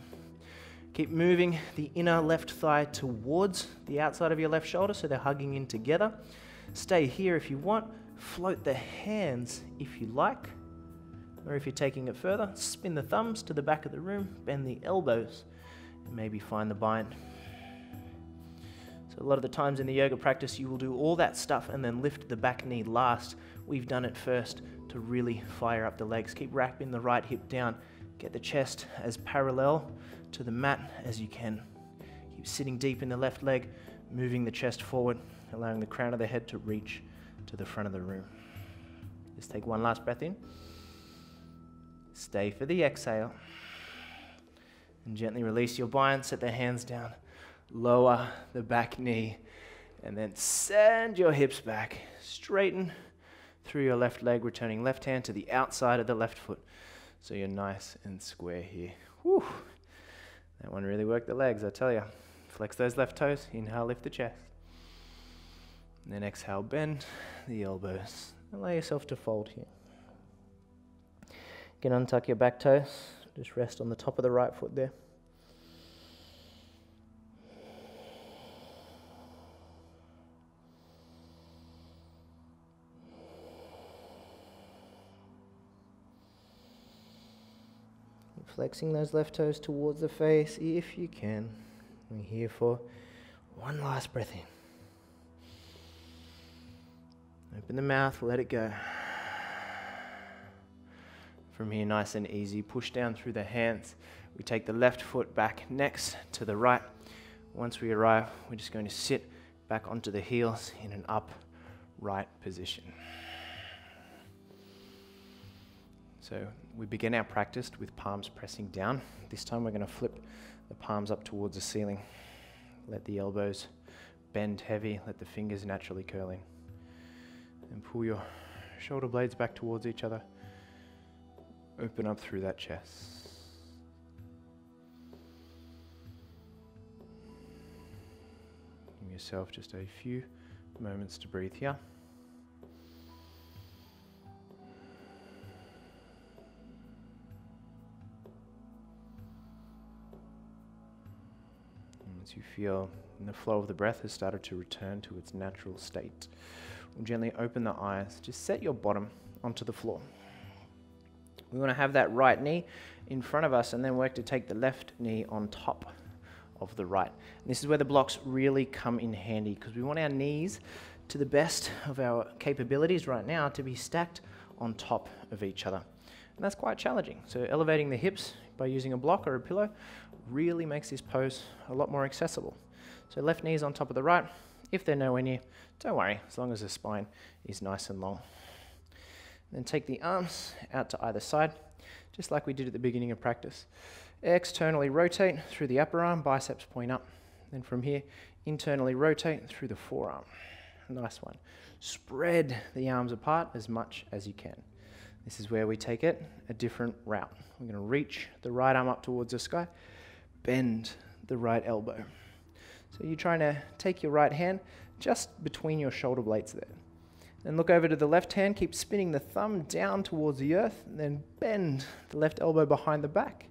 Keep moving the inner left thigh towards the outside of your left shoulder so they're hugging in together. Stay here if you want. Float the hands if you like. Or if you're taking it further, spin the thumbs to the back of the room, bend the elbows, and maybe find the bind. So a lot of the times in the yoga practice, you will do all that stuff and then lift the back knee last. We've done it first to really fire up the legs. Keep wrapping the right hip down. Get the chest as parallel to the mat as you can. Keep sitting deep in the left leg, moving the chest forward, allowing the crown of the head to reach to the front of the room. Just take one last breath in. Stay for the exhale. And gently release your bind, set the hands down. Lower the back knee, and then send your hips back. Straighten through your left leg, returning left hand to the outside of the left foot. So you're nice and square here. Whew. That one really worked the legs, I tell you. Flex those left toes, inhale, lift the chest. And then exhale, bend the elbows. Allow yourself to fold here. You can untuck your back toes. Just rest on the top of the right foot there. Flexing those left toes towards the face if you can. We're here for one last breath in. Open the mouth, let it go. From here, nice and easy, push down through the hands. We take the left foot back next to the right. Once we arrive, we're just going to sit back onto the heels in an upright position. So we begin our practice with palms pressing down. This time we're going to flip the palms up towards the ceiling. Let the elbows bend heavy, let the fingers naturally curl in. And pull your shoulder blades back towards each other. Open up through that chest. Give yourself just a few moments to breathe here. Once you feel the flow of the breath has started to return to its natural state, we'll gently open the eyes. Just set your bottom onto the floor. We want to have that right knee in front of us and then work to take the left knee on top of the right. And this is where the blocks really come in handy because we want our knees, to the best of our capabilities right now, to be stacked on top of each other. And that's quite challenging. So elevating the hips by using a block or a pillow really makes this pose a lot more accessible. So left knee is on top of the right. If they're nowhere near, don't worry, as long as the spine is nice and long. Then take the arms out to either side, just like we did at the beginning of practice. Externally rotate through the upper arm, biceps point up. Then from here, internally rotate through the forearm. Nice one. Spread the arms apart as much as you can. This is where we take it a different route. We're going to reach the right arm up towards the sky, bend the right elbow. So you're trying to take your right hand just between your shoulder blades there. Then look over to the left hand, keep spinning the thumb down towards the earth, and then bend the left elbow behind the back.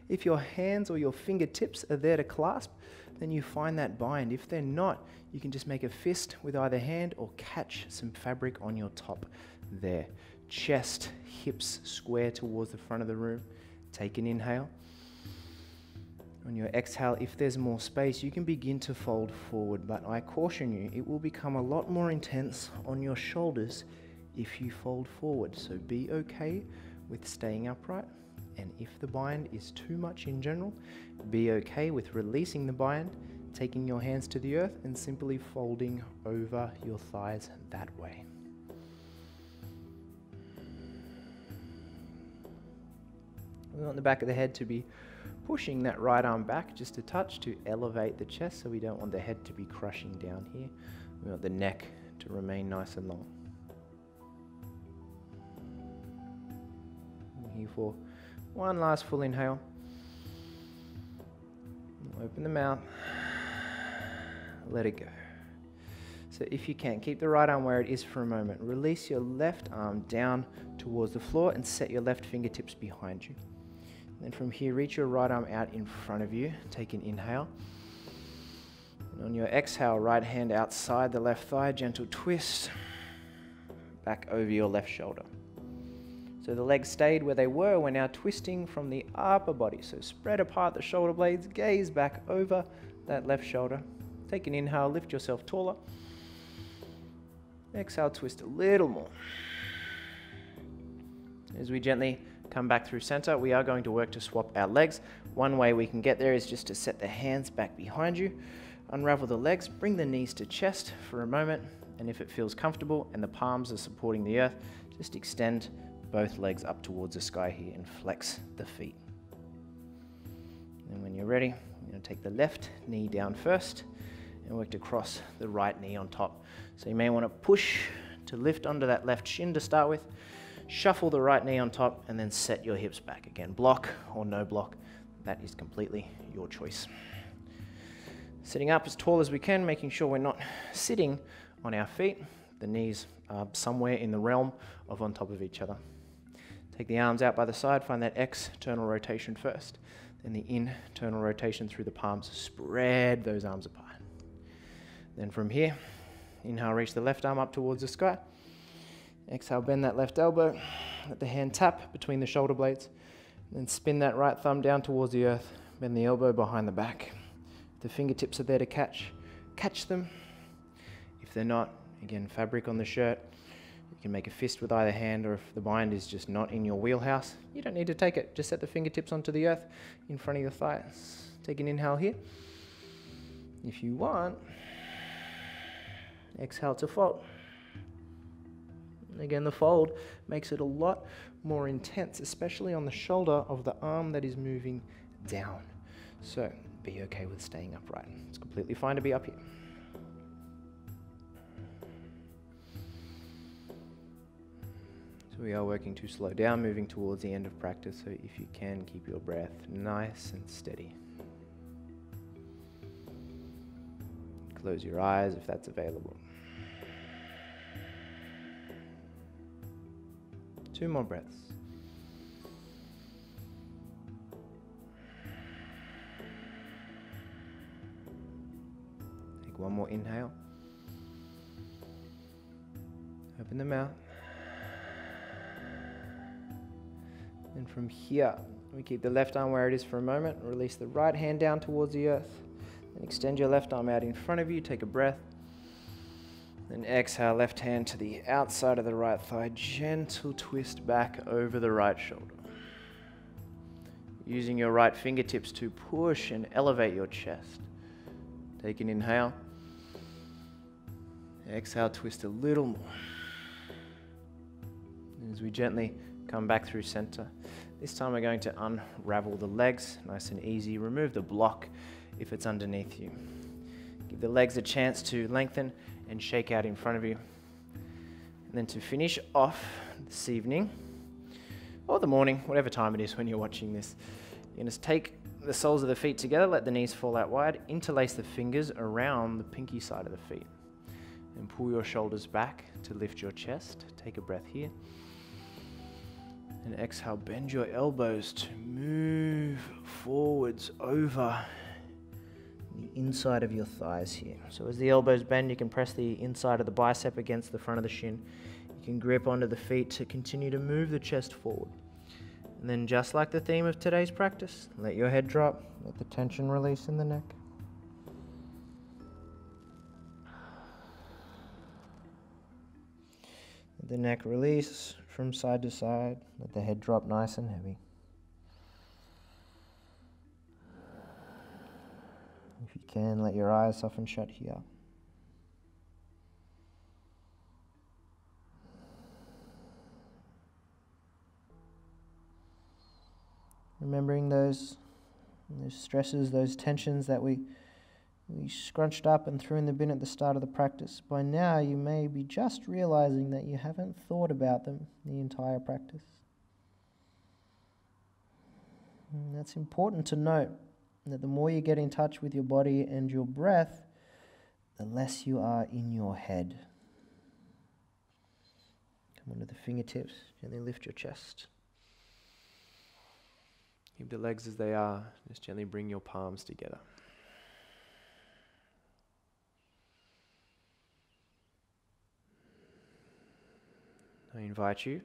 If your hands or your fingertips are there to clasp, then you find that bind. If they're not, you can just make a fist with either hand or catch some fabric on your top there. Chest, hips square towards the front of the room. Take an inhale. On your exhale, if there's more space, you can begin to fold forward, but I caution you, it will become a lot more intense on your shoulders if you fold forward. So be okay with staying upright, and if the bind is too much in general, be okay with releasing the bind, taking your hands to the earth and simply folding over your thighs that way. We want the back of the head to be pushing that right arm back just a touch to elevate the chest, so we don't want the head to be crushing down here. We want the neck to remain nice and long. And here for one last full inhale. Open the mouth. Let it go. So if you can, keep the right arm where it is for a moment. Release your left arm down towards the floor and set your left fingertips behind you. Then from here, reach your right arm out in front of you. Take an inhale. And on your exhale, right hand outside the left thigh, gentle twist, back over your left shoulder. So the legs stayed where they were. We're now twisting from the upper body. So spread apart the shoulder blades, gaze back over that left shoulder. Take an inhale, lift yourself taller. Exhale, twist a little more. As we gently come back through center, we are going to work to swap our legs. One way we can get there is just to set the hands back behind you, unravel the legs, bring the knees to chest for a moment, and if it feels comfortable and the palms are supporting the earth, just extend both legs up towards the sky here and flex the feet. And when you're ready, you're going to take the left knee down first and work to cross the right knee on top. So you may want to push to lift onto that left shin to start with, shuffle the right knee on top, and then set your hips back. Again, block or no block, that is completely your choice. Sitting up as tall as we can, making sure we're not sitting on our feet. The knees are somewhere in the realm of on top of each other. Take the arms out by the side, find that external rotation first, then the internal rotation through the palms. Spread those arms apart. Then from here, inhale, reach the left arm up towards the sky. Exhale, bend that left elbow, let the hand tap between the shoulder blades, then spin that right thumb down towards the earth, bend the elbow behind the back. The fingertips are there to catch them. If they're not, again, fabric on the shirt, you can make a fist with either hand, or if the bind is just not in your wheelhouse, you don't need to take it. Just set the fingertips onto the earth in front of your thighs. Take an inhale here. If you want, exhale to fold. Again, the fold makes it a lot more intense, especially on the shoulder of the arm that is moving down. So be okay with staying upright. It's completely fine to be up here. So we are working to slow down, moving towards the end of practice. So if you can, keep your breath nice and steady. Close your eyes if that's available. 2 more breaths. Take 1 more inhale. Open the mouth. And from here, we keep the left arm where it is for a moment. Release the right hand down towards the earth. Then extend your left arm out in front of you. Take a breath. Then exhale, left hand to the outside of the right thigh. Gentle twist back over the right shoulder. Using your right fingertips to push and elevate your chest. Take an inhale. Exhale, twist a little more. As we gently come back through center. This time we're going to unravel the legs, nice and easy. Remove the block if it's underneath you. Give the legs a chance to lengthen and shake out in front of you. And then to finish off this evening, or the morning, whatever time it is when you're watching this, you're going to take the soles of the feet together, let the knees fall out wide, interlace the fingers around the pinky side of the feet, and pull your shoulders back to lift your chest. Take a breath here. And exhale, bend your elbows to move forwards over the inside of your thighs here. So as the elbows bend, you can press the inside of the bicep against the front of the shin. You can grip onto the feet to continue to move the chest forward. And then just like the theme of today's practice, let your head drop, let the tension release in the neck. Let the neck release from side to side. Let the head drop nice and heavy. If you can, let your eyes soften shut here. Remembering those stresses, those tensions that we scrunched up and threw in the bin at the start of the practice. By now, you may be just realizing that you haven't thought about them the entire practice. And that's important to note, that the more you get in touch with your body and your breath, the less you are in your head. Come onto the fingertips, gently lift your chest. Keep the legs as they are, just gently bring your palms together. I invite you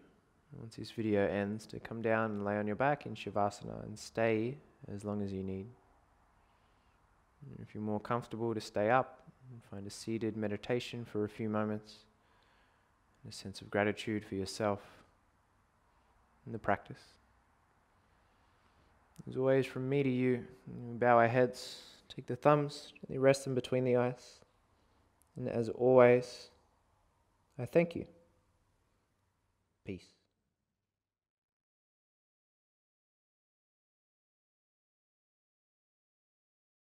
Once this video ends, to come down and lay on your back in Shavasana and stay as long as you need. And if you're more comfortable, to stay up and find a seated meditation for a few moments, and a sense of gratitude for yourself and the practice. As always, from me to you, we bow our heads, take the thumbs, gently rest them between the eyes. And as always, I thank you. Peace.